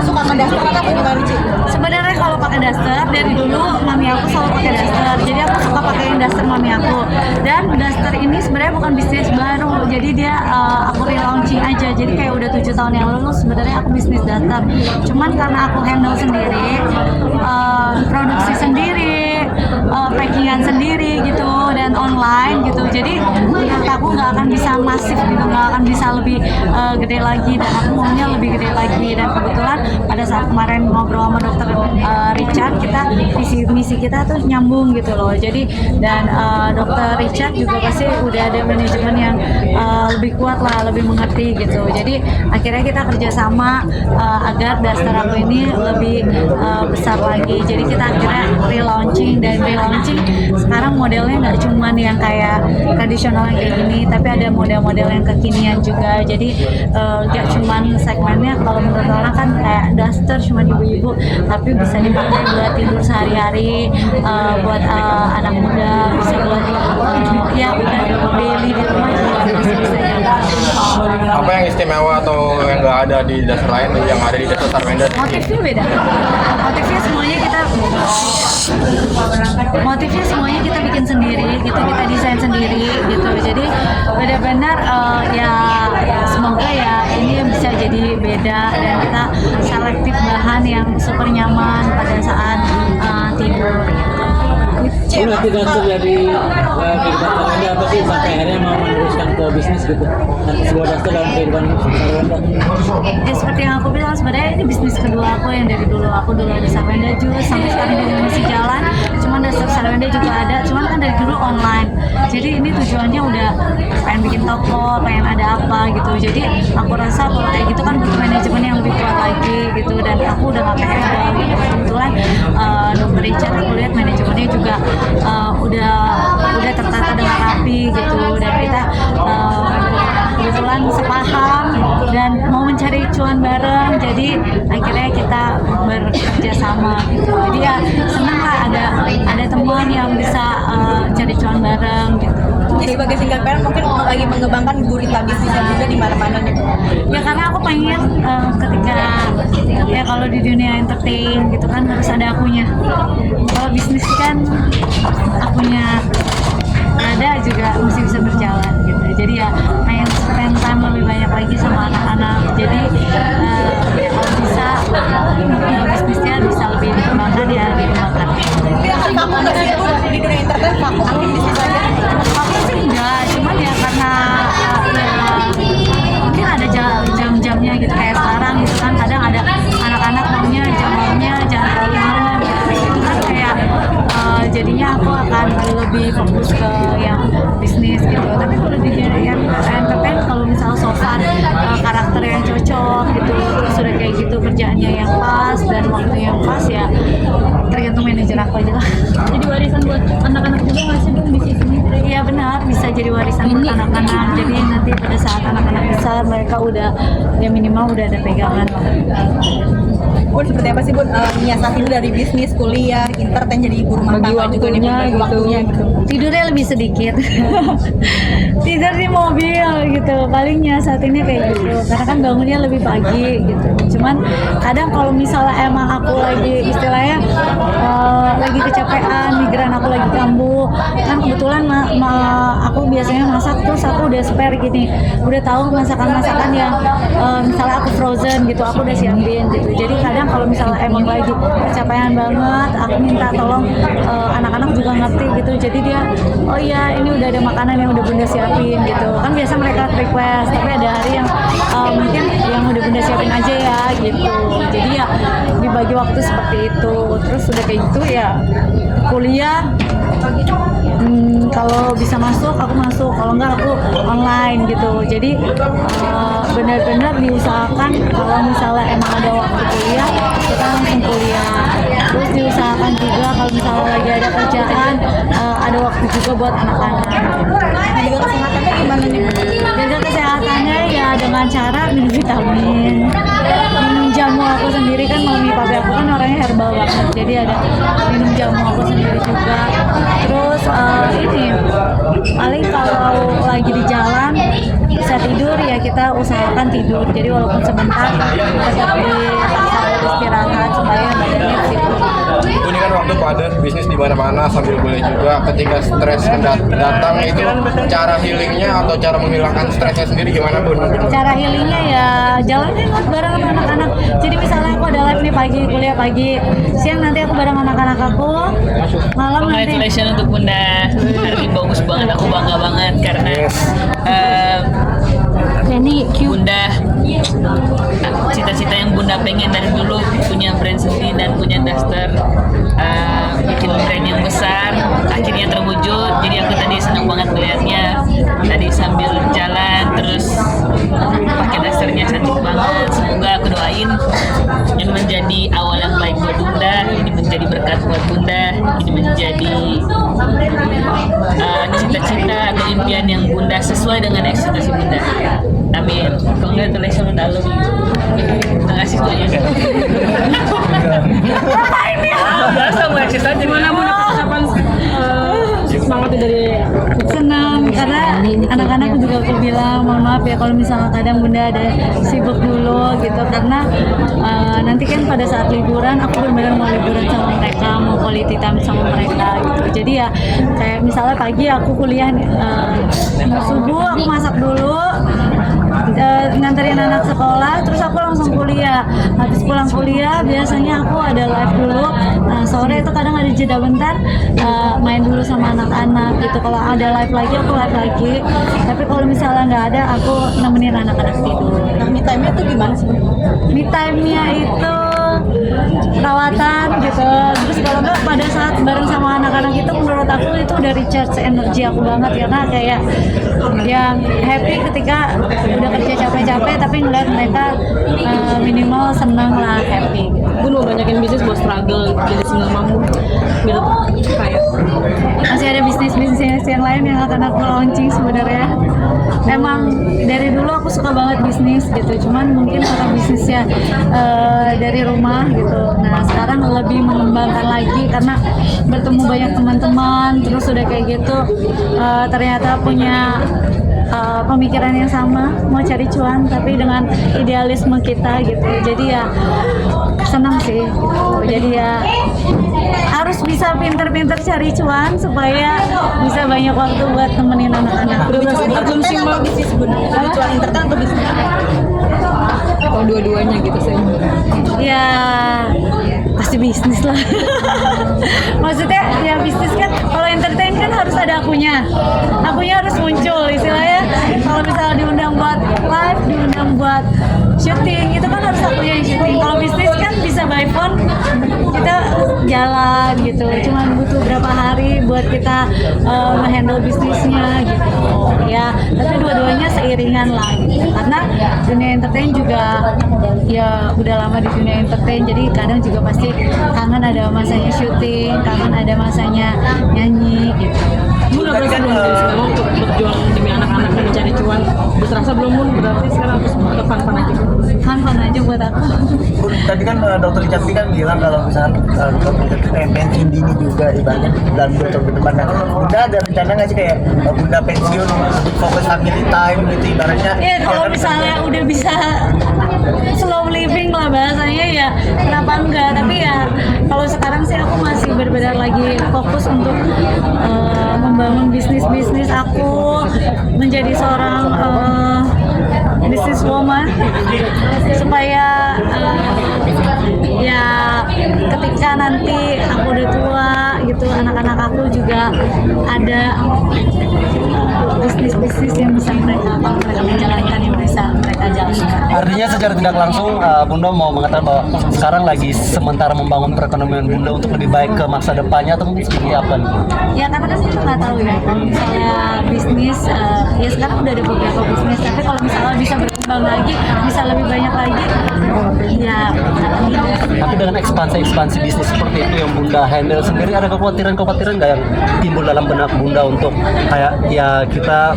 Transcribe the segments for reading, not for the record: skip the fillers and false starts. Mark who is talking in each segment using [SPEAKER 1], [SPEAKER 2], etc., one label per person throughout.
[SPEAKER 1] suka ke daster atau gimana Ci?
[SPEAKER 2] Sebenarnya kalau pakai daster dari dulu mami aku selalu pakai daster, jadi aku suka pakein daster mami aku. Dan daster ini sebenarnya bukan bisnis baru, jadi dia aku relaunching aja. Jadi kayak udah 7 tahun yang lalu sebenarnya aku bisnis daster. Cuman karena aku handle sendiri, produksi sendiri, packingan sendiri gitu dan online gitu. Jadi menurut aku nggak akan bisa masif gitu, nggak akan bisa lebih gede lagi, dan aku maunya lebih gede lagi. Dan kebetulan pada saat kemarin ngobrol sama dokter Richard, kita visi misi kita tuh nyambung gitu loh. Jadi dan dokter Richard juga pasti udah ada manajemen yang lebih kuat lah, lebih mengerti gitu. Jadi akhirnya kita kerjasama agar daster aku ini lebih besar lagi. Jadi kita akhirnya relaunching, dan relaunching sekarang modelnya nggak cuman yang kayak tradisional yang kayak gini, tapi ada model-model yang kekinian juga. Jadi nggak cuman segmennya kalau menurut orang kan kayak daster cuma ibu-ibu, tapi bisa dipakai buat tidur sehari-hari, buat anak muda, bisa buat ya udah daily di rumah juga bisa juga.
[SPEAKER 3] Apa yang istimewa atau yang nggak ada di daster lain yang ada di daster Sarwenda?
[SPEAKER 2] Motifnya beda. Motifnya semuanya kita bikin sendiri gitu, kita desain sendiri gitu. Jadi benar-benar ya semoga ya ini bisa jadi beda, dan kita selektif bahan yang super nyaman pada saat tidur gitu.
[SPEAKER 4] Lu nanti daster dari kehidupan Sarwenda apa sih sampai akhirnya mau meneruskan ke bisnis gitu? Nanti sebuah daster dalam kehidupan Sarwenda.
[SPEAKER 2] Ya seperti yang aku bilang, sebenarnya ini bisnis kedua aku yang dari dulu. Aku dulu ada Sarwenda Juice, sampai sekarang juga masih jalan. Cuman daster Sarwenda juga ada, cuman kan dari dulu online. Jadi ini tujuannya udah pengen bikin toko, pengen ada apa gitu. Jadi aku rasa kalau kayak gitu kan butuh manajemen yang lebih kuat lagi gitu. Dan aku udah gak pengen gitu. Kebetulan dokter Richard aku lihat manajemennya juga udah tertata dengan rapi gitu, dan kita kebetulan sepaham dan mau mencari cuan bareng, jadi akhirnya kita bekerja sama gitu. Jadi ya senang lah ada teman yang bisa cari cuan bareng gitu.
[SPEAKER 1] Jadi sebagai single parent mungkin lagi mengembangkan gurita bisnisnya juga di mana-mana nih.
[SPEAKER 2] Ya karena aku pengen ketika ya kalau di dunia entertain gitu kan harus ada akunya. Kalau bisnis kan akunya ada juga mesti bisa berjalan gitu. Jadi ya pengen spend time lebih banyak lagi sama anak-anak. Jadi ya kalau bisa bisnisnya bisa lebih dikembangkan ya dikembangkan.
[SPEAKER 1] Tapi kamu nggak sih Bu, di dunia entertain kamu aktif bisnis aja?
[SPEAKER 2] Aku sih enggak, cuman ya karena mungkin ada jam-jamnya gitu, kayak sekarang gitu kan kadang ada anak-anak maunya jamnya jangan terlalu malam gitu. Itu kan kayak jadinya aku akan lebih fokus ke yang bisnis gitu. Tapi kalau di dunia entertain, kalau misal so far karakter yang cocok gitu, terus udah kayak gitu kerjaannya yang pas dan waktu yang pas, ya tergantung manajer aku aja lah.
[SPEAKER 5] Jadi warisan buat anak-anak juga nggak sih Bu bisnis ini?
[SPEAKER 2] Iya benar, bisa jadi warisan buat anak-anak. Jadi nanti pada saat anak-anak besar mereka udah ya minimal udah ada pegangan.
[SPEAKER 1] Bun, seperti apa sih Bun menyiasati dari bisnis, kuliah, entertain, jadi ibu rumah tangga juga nih Bun, bagi waktunya gitu.
[SPEAKER 2] Tidurnya lebih sedikit. Tidur di mobil gitu. Palingnya saat ini kayak gitu. Karena kan bangunnya lebih pagi gitu. Cuman kadang kalau misalnya emang aku lagi istilahnya lagi kecapean, migran aku lagi kambuh, kan kebetulan aku biasanya masak terus aku udah spare gini. Udah tahu masakan-masakan yang misalnya aku frozen gitu, aku udah siapin gitu. Jadi kadang kalau misalnya emang lagi kecapean banget, aku minta tolong anak-anak juga ngerti gitu. Jadi dia, oh iya ini udah ada makanan yang udah bunda siapin gitu. Kan biasa mereka request, tapi ada hari yang mungkin yang udah bunda siapin aja ya gitu. Jadi ya dibagi waktu seperti itu. Terus udah kayak gitu ya kuliah. Kalau bisa masuk aku masuk, kalau enggak aku online gitu. Jadi benar-benar diusahakan kalau misalnya emang ada waktu kuliah kita langsung kuliah. Terus diusahakan juga kalau misalnya lagi ada kerjaan ada waktu juga buat anak-anak.
[SPEAKER 1] Nah, juga kesehatannya gimana nih Bu?
[SPEAKER 2] Jaga kesehatannya ya dengan cara minum vitamin, minum jamu aku sendiri, kan mami papi aku kan orangnya herbal banget, jadi ada minum jamu aku sendiri juga. Terus ini paling kalau lagi di jalan bisa tidur ya kita usahakan tidur, jadi walaupun sebentar tetap di
[SPEAKER 3] bisnis di mana-mana sambil boleh juga. Ketika stres datang itu cara healingnya atau cara menghilangkan stresnya sendiri gimana Bun?
[SPEAKER 2] Cara healingnya ya jalanin lah bareng sama anak-anak. Jadi misalnya aku ada live nih pagi, kuliah pagi, siang nanti aku bareng anak-anak aku, malam nanti.
[SPEAKER 6] Congratulations untuk Bunda. Hari bagus banget, aku bangga banget karena Bunda cita-cita yang Bunda pengen dari dulu punya brand sendiri dan punya daster, bikin brand yang besar akhirnya terwujud. Jadi aku tadi senang banget melihatnya tadi sambil jalan terus pakai dasternya cantik banget. Semoga aku doain ini menjadi awal yang baik buat Bunda, ini menjadi berkat buat Bunda, ini menjadi cita-cita atau impian yang Bunda sesuai dengan ekspektasi Bunda. Amin. Congratulations Dalu. Terima kasih banyak. Biasa mau eksis aja. Gimana Bunda persiapan semangatnya dari
[SPEAKER 2] Senang karena anak-anak juga aku bilang mohon maaf ya kalau misalnya kadang Bunda ada sibuk dulu gitu karena nanti kan pada saat liburan aku benar-benar mau liburan sama mereka, mau quality time sama mereka gitu. Jadi ya kayak misalnya pagi aku kuliah subuh aku masak dulu, nganterin anak sekolah, terus aku langsung kuliah. Habis pulang kuliah biasanya aku ada live dulu. Nah sore itu kadang ada jeda bentar, main dulu sama anak-anak gitu. Kalau ada live lagi aku live lagi. Tapi kalau misalnya nggak ada, aku nemenin anak-anak tidur.
[SPEAKER 1] Nah, me time-nya tuh gimana sih?
[SPEAKER 2] Me time-nya itu perawatan gitu. Terus kalau nggak pada saat bareng sama anak-anak itu menurut aku itu udah recharge energi aku banget karena kayak yang happy ketika udah kerja capek-capek tapi ngeliat mereka minimal senang lah, happy gitu.
[SPEAKER 1] Bun mau banyakin bisnis buat struggle jadi single mom biar kayak
[SPEAKER 2] Masih ada bisnis-bisnis yang lain yang akan aku launching sebenarnya. Emang dari dulu aku suka banget bisnis gitu, cuman mungkin karena bisnisnya dari rumah gitu. Nah sekarang lebih mengembangkan lagi karena bertemu banyak teman-teman, terus udah kayak gitu ternyata punya pemikiran yang sama, mau cari cuan tapi dengan idealisme kita gitu. Jadi ya senang sih gitu. Jadi ya harus bisa pinter-pinter cari cuan supaya bisa banyak waktu buat temenin anak-anak.
[SPEAKER 1] belum sih mau bisnis Bun? Lebih cuan entertain atau bisnis? Atau dua-duanya gitu sih?
[SPEAKER 2] Ya pasti bisnis lah. Maksudnya ya bisnis kan kalau entertain kan harus ada akunya harus muncul istilahnya. Kalau misalnya diundang buat live, diundang buat syuting itu kan harus akunya yang syuting. Kalau bisnis kan bisa by phone kita jalan gitu, cuman butuh berapa hari buat kita nge-handle bisnisnya gitu ya. Tapi dua-duanya seiringan lah gitu. Karena dunia entertain juga ya udah lama di dunia entertain, jadi kadang juga pasti kangen ada masanya syuting, kangen ada masanya nyanyi gitu.
[SPEAKER 1] Bun udah berasa belum dari sekarang untuk berjuang demi anak-anak dan mencari cuan? Udah terasa belum Bun? Berarti sekarang harus fun-fun aja?
[SPEAKER 2] Fun aja buat aku.
[SPEAKER 7] Bun, tadi kan dokter Cantik kan bilang kalau misalnya dokter Cantik pengen pensiun dini juga ibaratnya dan dokter berdepan. Nah, udah ada rencana nggak sih kayak Bunda pensiun untuk fokus family time gitu ibaratnya?
[SPEAKER 2] Ya kalau misalnya udah bisa slow living lah bahasanya ya kenapa enggak, tapi ya kalau sekarang sih aku masih benar-benar lagi fokus untuk membangun bisnis aku menjadi seorang business woman supaya ya ketika nanti aku udah tua gitu anak-anak aku juga ada bisnis yang bisa mereka menjalankan, yang bisa mereka jalankan.
[SPEAKER 7] Artinya secara tidak langsung Bunda mau mengatakan bahwa sekarang lagi sementara membangun perekonomian Bunda untuk lebih baik ke masa depannya atau mungkin seperti apa nih?
[SPEAKER 2] Ya karena kan kita nggak tahu ya kalau misalnya bisnis ya sekarang udah ada beberapa bisnis, tapi kalau misalnya bisa berkembang lagi, bisa lebih banyak lagi ya.
[SPEAKER 7] Tapi dengan ekspansi bisnis seperti itu yang Bunda handle sendiri, ada kekhawatiran nggak yang timbul dalam benak Bunda untuk kayak ya kita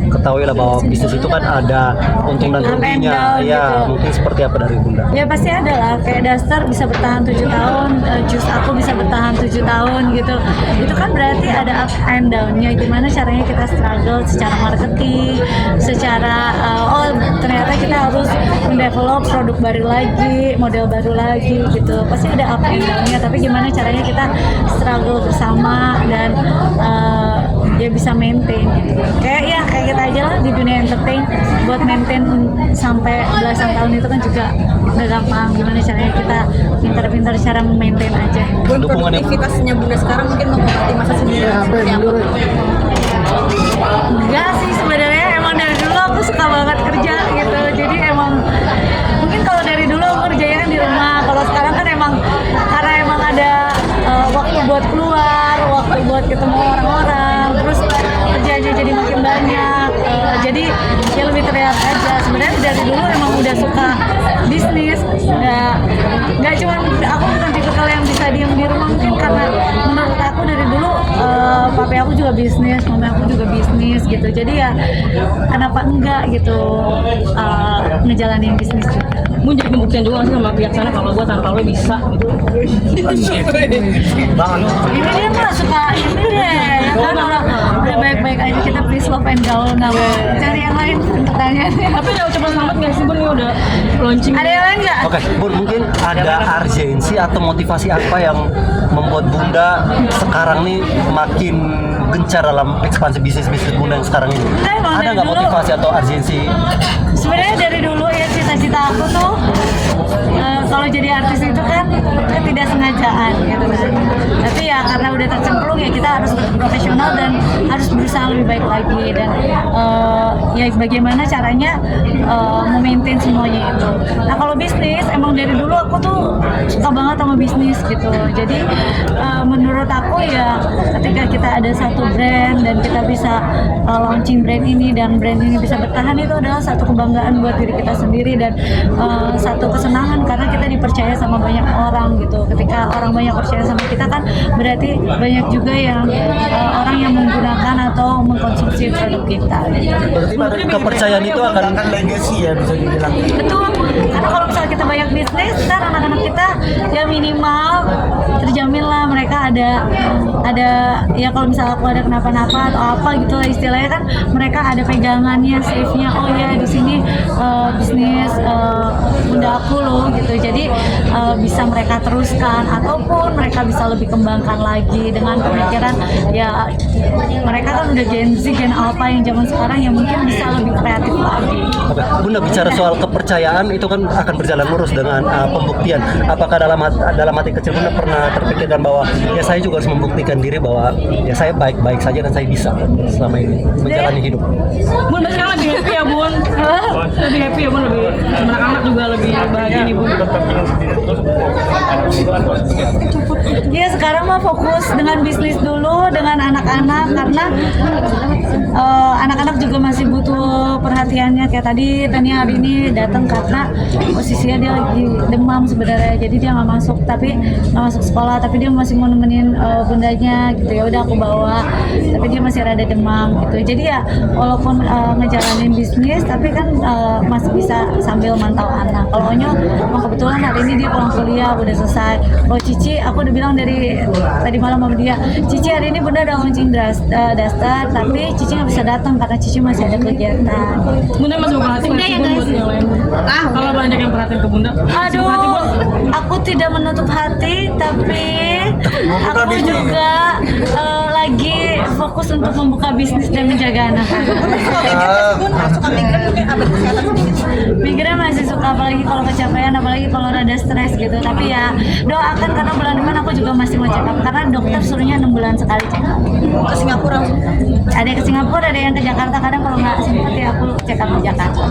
[SPEAKER 7] ketahui lah bahwa bisnis itu kan ada untung dan
[SPEAKER 8] nantinya ya
[SPEAKER 2] gitu.
[SPEAKER 8] mungkin seperti apa dari Bunda?
[SPEAKER 2] Ya pasti ada lah, kayak Duster bisa bertahan 7 tahun, Jus aku bisa bertahan 7 tahun gitu. Itu kan berarti ada up and down-nya, gimana caranya kita struggle secara marketing, secara ternyata kita harus mendevelop produk baru lagi, model baru lagi gitu. Pasti ada up and down-nya, tapi gimana caranya kita struggle bersama dan ya bisa maintain gitu. Kayak kita aja lah di dunia entertain, buat maintain sampai belasan tahun itu kan juga gak gampang. Gimana caranya kita pintar-pintar cara maintain aja.
[SPEAKER 1] Bun, produktivitasnya Bunda sekarang mungkin mengobati masa sendiri seperti apa?
[SPEAKER 2] Enggak sih, sebenarnya emang dari dulu aku suka banget kerja gitu. Jadi emang mungkin kalau dari dulu aku kerjanya kan di rumah. Kalau sekarang kan emang karena emang ada waktu buat keluar, waktu buat ketemu orang-orang, terus kerjanya jadi makin banyak. Jadi ya lebih terlihat aja. Sebenarnya dari dulu emang udah suka bisnis. Nggak cuma aku bukan tipikal yang bisa diem di rumah, mungkin karena menurut aku dari dulu papi aku juga bisnis, mama aku juga bisnis gitu. Jadi ya kenapa enggak gitu ngejalanin bisnis juga.
[SPEAKER 5] Mau jadi pembuktian juga sih sama pihak sana kalau gue tanpa lo bisa gitu.
[SPEAKER 2] Ini dia mah suka ini deh, kan udah baik-baik aja, kita please love and gaul, nggak mau cari yang lain pertanyaannya.
[SPEAKER 5] Tapi udah cepet banget nggak sih Bun, ini udah launching.
[SPEAKER 2] Ada yang lain nggak?
[SPEAKER 8] Oke, Bun, mungkin ada urgensi atau motivasi apa yang membuat Bunda sekarang nih makin gencar dalam ekspansi bisnis Bunda yang sekarang ini? Ada nggak motivasi atau urgensi?
[SPEAKER 2] Sebenarnya dari dulu ya cita-cita aku tuh kalau jadi artis itu kan ketidaksengajaan gitu kan. Tapi ya karena udah tercemplung ya kita harus profesional dan harus berusaha lebih baik lagi, dan ya bagaimana caranya memaintain semuanya itu. Nah kalau bisnis emang dari dulu aku tuh suka banget sama bisnis gitu. Jadi menurut aku ya ketika kita ada satu brand dan kita bisa launching brand ini dan brand ini bisa bertahan, itu adalah satu kebanggaan buat diri kita sendiri dan satu kesenangan karena kita dipercaya sama banyak orang gitu. Ketika orang banyak percaya sama kita kan berarti banyak juga yang orang yang menggunakan atau mengkonsumsi produk kita.
[SPEAKER 8] Berarti kepercayaan itu akan
[SPEAKER 7] legacy ya, bisa dibilang.
[SPEAKER 2] Betul, karena kalau misalnya kita banyak bisnis, ntar anak-anak kita ya minimal terjamin lah mereka ada ya kalau misalnya aku ada kenapa-napa atau apa gitu lah istilahnya, kan mereka ada pegangannya, safe-nya, oh ya di sini bisnis Bunda aku loh gitu. Jadi bisa mereka teruskan ataupun mereka bisa lebih kembangkan lagi dengan pemikiran ya mereka kan udah Gen Z, Gen Alpha yang zaman sekarang yang mungkin bisa lebih kreatif lagi.
[SPEAKER 8] Oke, Bunda bicara soal kepercayaan itu kan akan berjalan lurus dengan pembuktian. Apakah dalam hati kecil Bunda pernah terpikirkan bahwa ya saya juga harus membuktikan diri bahwa ya saya baik-baik saja dan saya bisa selama ini menjalani hidup.
[SPEAKER 5] Bun, berarti sekarang lebih happy ya Bun? Lebih happy ya Bun, lebih anak-anak juga lebih bahagia nih Bun.
[SPEAKER 2] Iya sekarang mah fokus dengan bisnis dulu, dengan anak-anak, karena anak-anak juga masih butuh perhatiannya. Kayak Tania hari ini datang karena posisinya dia lagi demam sebenarnya, jadi dia nggak masuk sekolah, tapi dia masih mau nemenin bundanya gitu. Ya udah aku bawa, tapi dia masih rada demam gitu. Jadi ya walaupun ngejalanin bisnis, tapi kan masih bisa sambil mantau anak. Kalau Onyo kebetulan hari ini dia pulang kuliah udah selesai. Oh Cici, aku udah bilang dari tadi malam sama dia, Cici hari ini Bunda udah launching Duster, tapi Cici nggak bisa datang karena Cici masih ada kegiatan.
[SPEAKER 5] Bunda masih mau perhatiin nggak sih Bun buat yang lain? Kalau banyak yang perhatiin ke Bunda,
[SPEAKER 2] Aduh, aku tidak menutup hati, tapi aku juga lagi fokus untuk membuka bisnis dan menjaga anak.
[SPEAKER 1] Bun, suka migrain mungkin update kesehatan sedikit.
[SPEAKER 2] Migrain masih suka, apalagi kalau kecapean, apalagi kalau rada stres gitu. Tapi ya doakan karena bulan depan aku juga masih mau check up karena dokter suruhnya 6 bulan sekali check up.
[SPEAKER 1] Ke Singapura.
[SPEAKER 2] Ada yang ke Singapura, ada yang ke Jakarta. Kadang kalau nggak sempat ya aku check up di Jakarta.